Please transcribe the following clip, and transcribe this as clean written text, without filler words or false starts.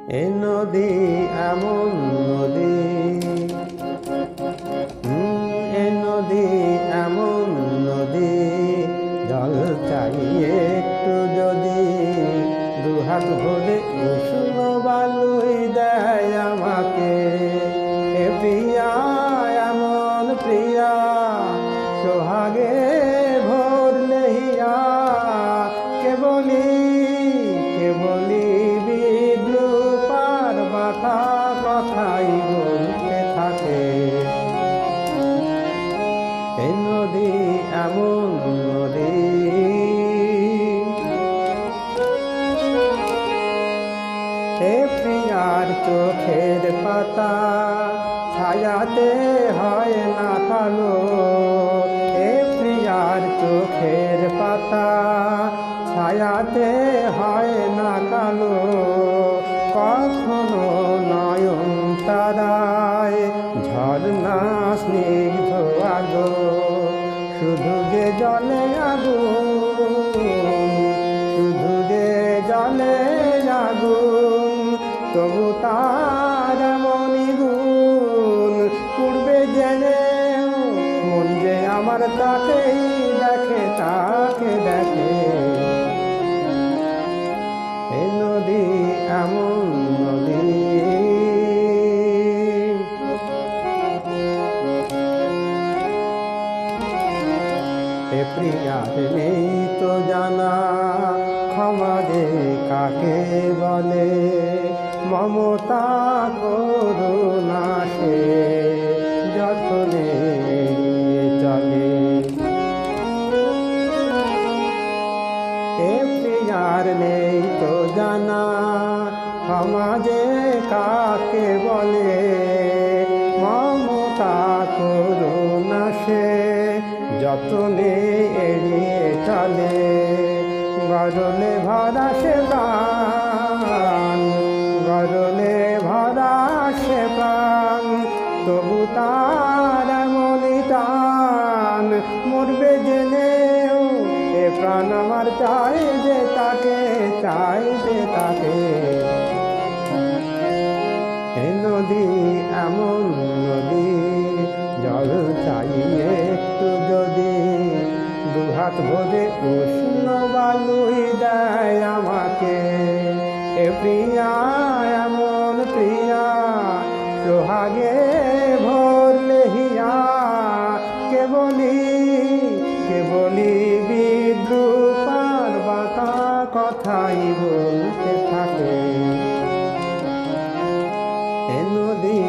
এ নদী এমন নদী, এ নদী এমন নদী, জল চাই একটু যদি, দুহাত ভরে উষ্ণ বালুই দেয় আমাকে। এ প্রিয়া এমন প্রিয়া, সোহাগে ভরলে হিয়া, কেবলি বিদ্রুপার বাতা কথাই বলতে থাকে। এ নদী এমন নদী, এ প্রিয়ার চোখের পাতা ছায়াতে হয় না কালো। এ প্রিয়ার চোখের পাতা ছায়াতে হয় না কালো। কখনো নয়ন তারায় ঝর্ণা স্নিগ্ধ আগো, শুধু যে জলে আগুন, শুধু যে জলে আগুন, তবু তার এমনই গুণ। পূর্বে জেনেও মন যে আমার তাকেই দেখে, তাকে দেখে। এ নদী এমন নদী, এ প্রিয়ার নেই তো জানা ক্ষমা যে কাকে বলে। মমতা করুণা সে যতনে চলে। এ প্রিয়ার নেই তো জানা ক্ষমা যে কাকে বলে। মমতা করুণা সে যতনে এড়িয়ে চলে। গরলে ভরা সে প্রাণ, গরলে ভরা সে প্রাণ, তবু তার এমনই টান। মরবে জেনেও এ প্রাণ আমার চাই যে তাকে, চাই যে তাকে। এ নদী এমন নদী, জল চাই একটু যদি, দুহাত ভরে উষ্ণ বালুই দেয় আমাকে। এ প্রিয়া এমন প্রিয়া, সোহাগে ভরলে হিয়া, কেবলি বিদ্রুপার বাতা কথাই বলতে থাকে। এ নদী